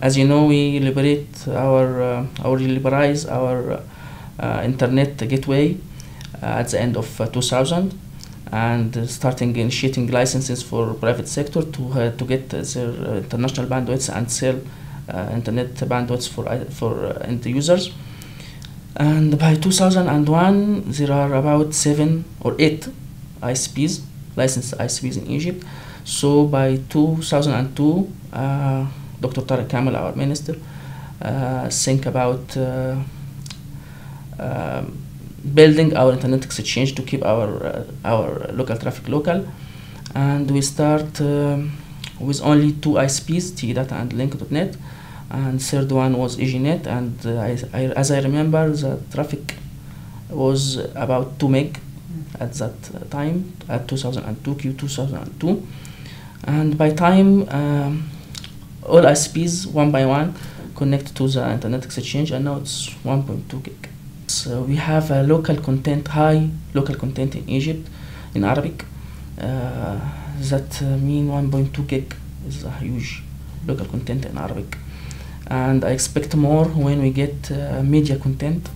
As you know, we liberalize our internet gateway at the end of 2000, and starting initiating licenses for private sector to get their international bandwidths and sell internet bandwidths for end users. And by 2001, there are about 7 or 8 ISPs, licensed ISPs in Egypt. So by 2002, Dr. Tariq Kamel, our minister, think about building our internet exchange to keep our local traffic local, and we start with only 2 ISPs, T-Data and Link.net, and third one was EGNet, and as I remember, the traffic was about 2 meg at that time, at 2002, Q2002, and by time all ISPs one by one connect to the internet exchange, and now it's 1.2 gig. So we have high local content in Egypt in Arabic. That mean 1.2 gig is a huge local content in Arabic, and I expect more when we get media content.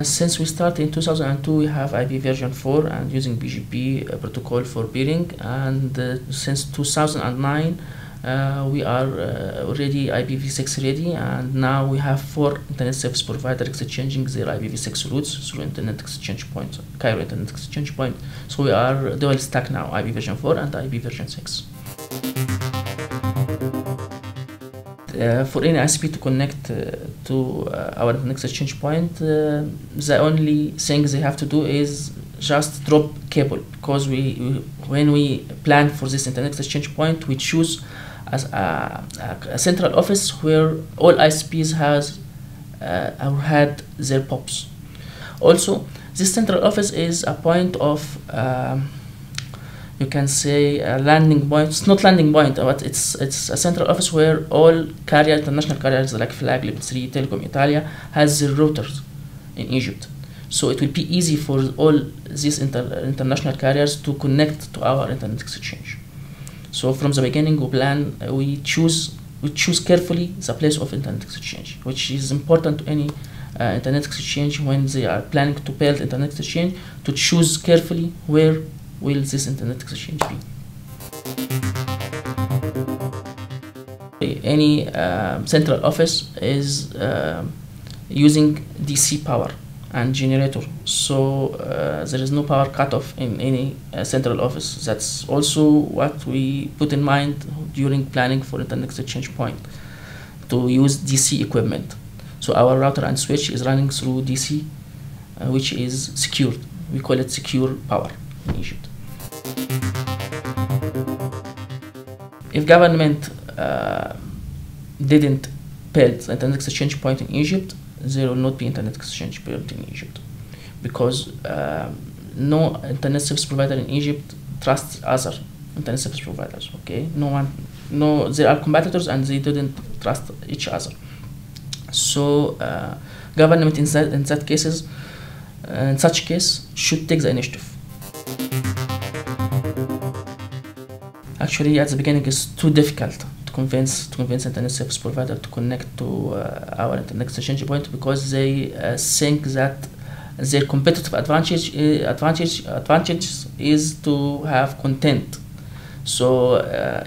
Since we started in 2002, we have IP version 4 and using BGP protocol for peering, and since 2009 we are already IPv6 ready, and now we have 4 internet service providers exchanging their IPv6 routes through internet exchange point, Cairo internet exchange point. So we are dual stack now, IP version 4 and IP version 6. For any ISP to connect to our internet exchange point, the only thing they have to do is just drop cable, because when we plan for this internet exchange point, we choose as a central office where all ISPs had their POPs. Also, this central office is a point of you can say a landing point. It's not landing point, but it's a central office where all carriers, international carriers like Flag, Level 3, Telecom Italia, has their routers in Egypt. So it will be easy for all these international carriers to connect to our internet exchange. So from the beginning, we choose carefully the place of internet exchange, which is important to any internet exchange when they are planning to build internet exchange, to choose carefully where will this internet exchange be. Any central office is using DC power and generator, so there is no power cutoff in any central office. That's also what we put in mind during planning for internet exchange point, to use DC equipment. So our router and switch is running through DC, which is secured. We call it secure power in Egypt. If government didn't build the internet exchange point in Egypt, there will not be internet exchange built in Egypt, because no internet service provider in Egypt trusts other internet service providers. Okay, there are competitors and they didn't trust each other. So government in such case should take the initiative. Actually, at the beginning, it's too difficult to convince internet service provider to connect to our internet exchange point, because they think that their competitive advantage is to have content. So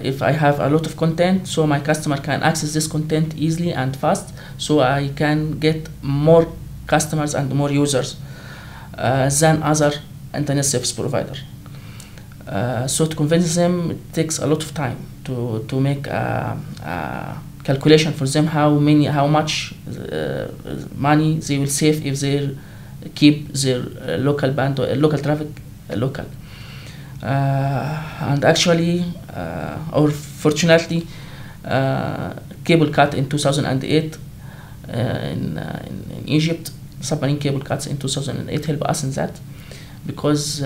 if I have a lot of content, so my customer can access this content easily and fast, so I can get more customers and more users than other internet service provider. So to convince them, it takes a lot of time to make a calculation for them how much money they will save if they keep their local traffic local. And actually, or fortunately, cable cut in 2008 in Egypt, submarine cable cuts in 2008 help us in that, because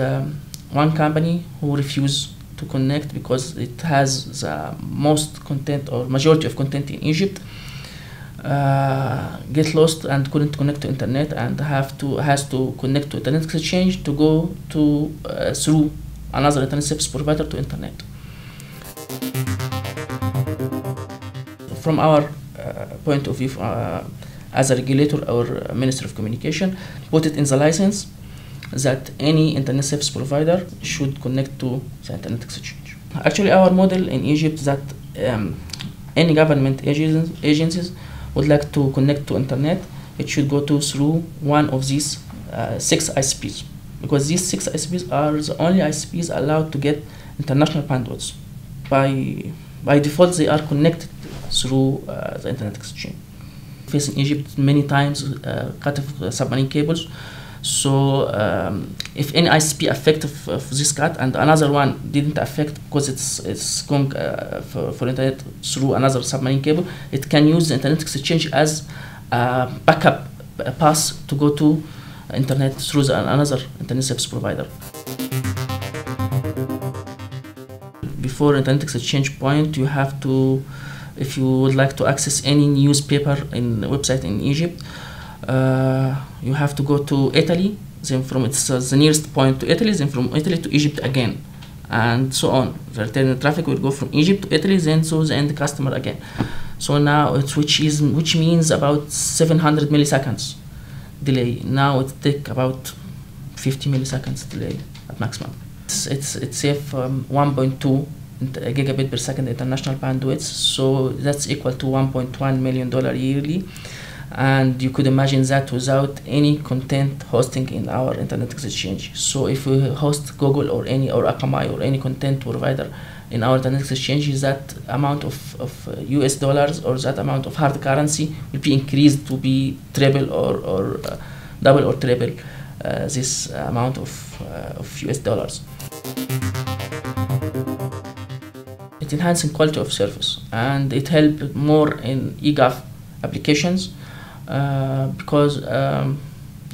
one company who refused to connect because it has the most content or majority of content in Egypt get lost and couldn't connect to internet, and has to connect to internet exchange to go to through another internet service provider to internet. from our point of view as a regulator or Ministry of Communication, put it in the license that any internet service provider should connect to the internet exchange. Actually, our model in Egypt that any government agencies would like to connect to internet, it should go through one of these 6 ISPs, because these 6 ISPs are the only ISPs allowed to get international bandwidths. By default, they are connected through the internet exchange. Facing Egypt many times cut of submarine cables. So if any ISP affected of this cut and another one didn't affect because it's going for internet through another submarine cable, it can use the internet exchange as a backup path to go to internet through another internet service provider. Before internet exchange point, you have to, if you would like to access any newspaper in website in Egypt, you have to go to Italy, then from it's the nearest point to Italy, then from Italy to Egypt again, and so on. The return traffic will go from Egypt to Italy, then to the end customer again. So now which means about 700 milliseconds delay. Now it take about 50 milliseconds delay at maximum. It's safe 1.2 gigabit per second international bandwidth, so that's equal to $1.1 million yearly. And you could imagine that without any content hosting in our internet exchange. So if we host Google or Akamai or any content provider in our internet exchange, that amount of US dollars or that amount of hard currency will be increased to be triple or double or triple this amount of US dollars. It enhances quality of service and it helps more in eGov applications. Because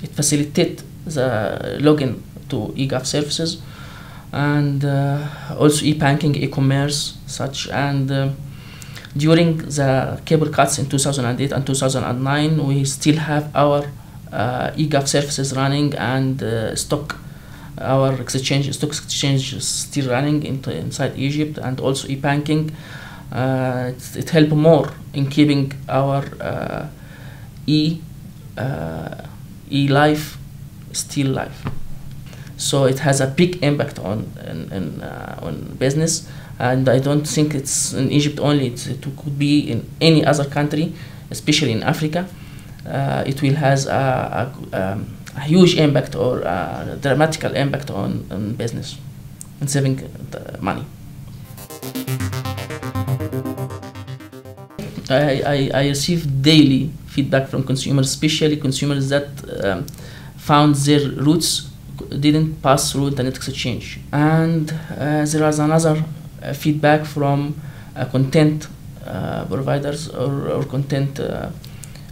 it facilitates the login to eGov services and also e-banking, e-commerce, such. And during the cable cuts in 2008 and 2009, we still have our eGov services running and stock exchange is still running inside Egypt, and also e-banking. It helps more in keeping our e-life still life. So it has a big impact on business, and I don't think it's in Egypt only. It could be in any other country, especially in Africa. It will has a huge impact or a dramatical impact on business and saving the money. I receive daily feedback from consumers, especially consumers that found their routes didn't pass through internet exchange. And there was another feedback from content providers or content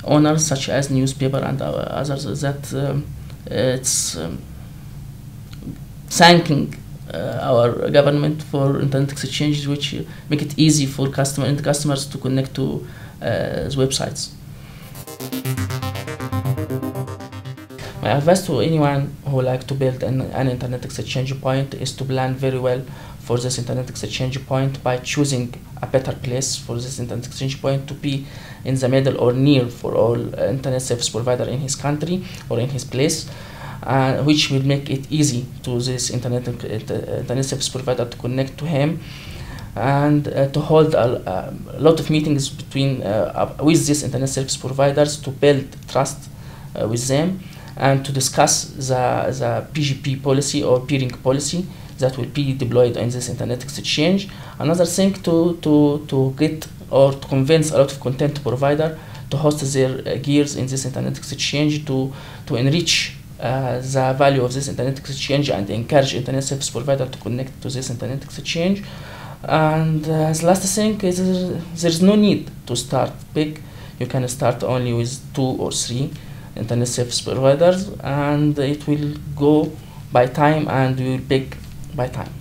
owners, such as newspaper and others, that it's thanking our government for internet exchange, which make it easy for customers to connect to websites. My advice to anyone who would like to build an internet exchange point is to plan very well for this internet exchange point by choosing a better place for this internet exchange point to be in the middle or near for all internet service provider in his country or in his place, which will make it easy to this internet service provider to connect to him, and to hold a lot of meetings between with these internet service providers to build trust with them, and to discuss the PGP policy or peering policy that will be deployed in this internet exchange. Another thing to get or to convince a lot of content provider to host their gears in this internet exchange to enrich the value of this internet exchange and encourage internet service provider to connect to this internet exchange. And the last thing is there's no need to start big. You can start only with 2 or 3 internet service providers, and it will go by time and will pick by time.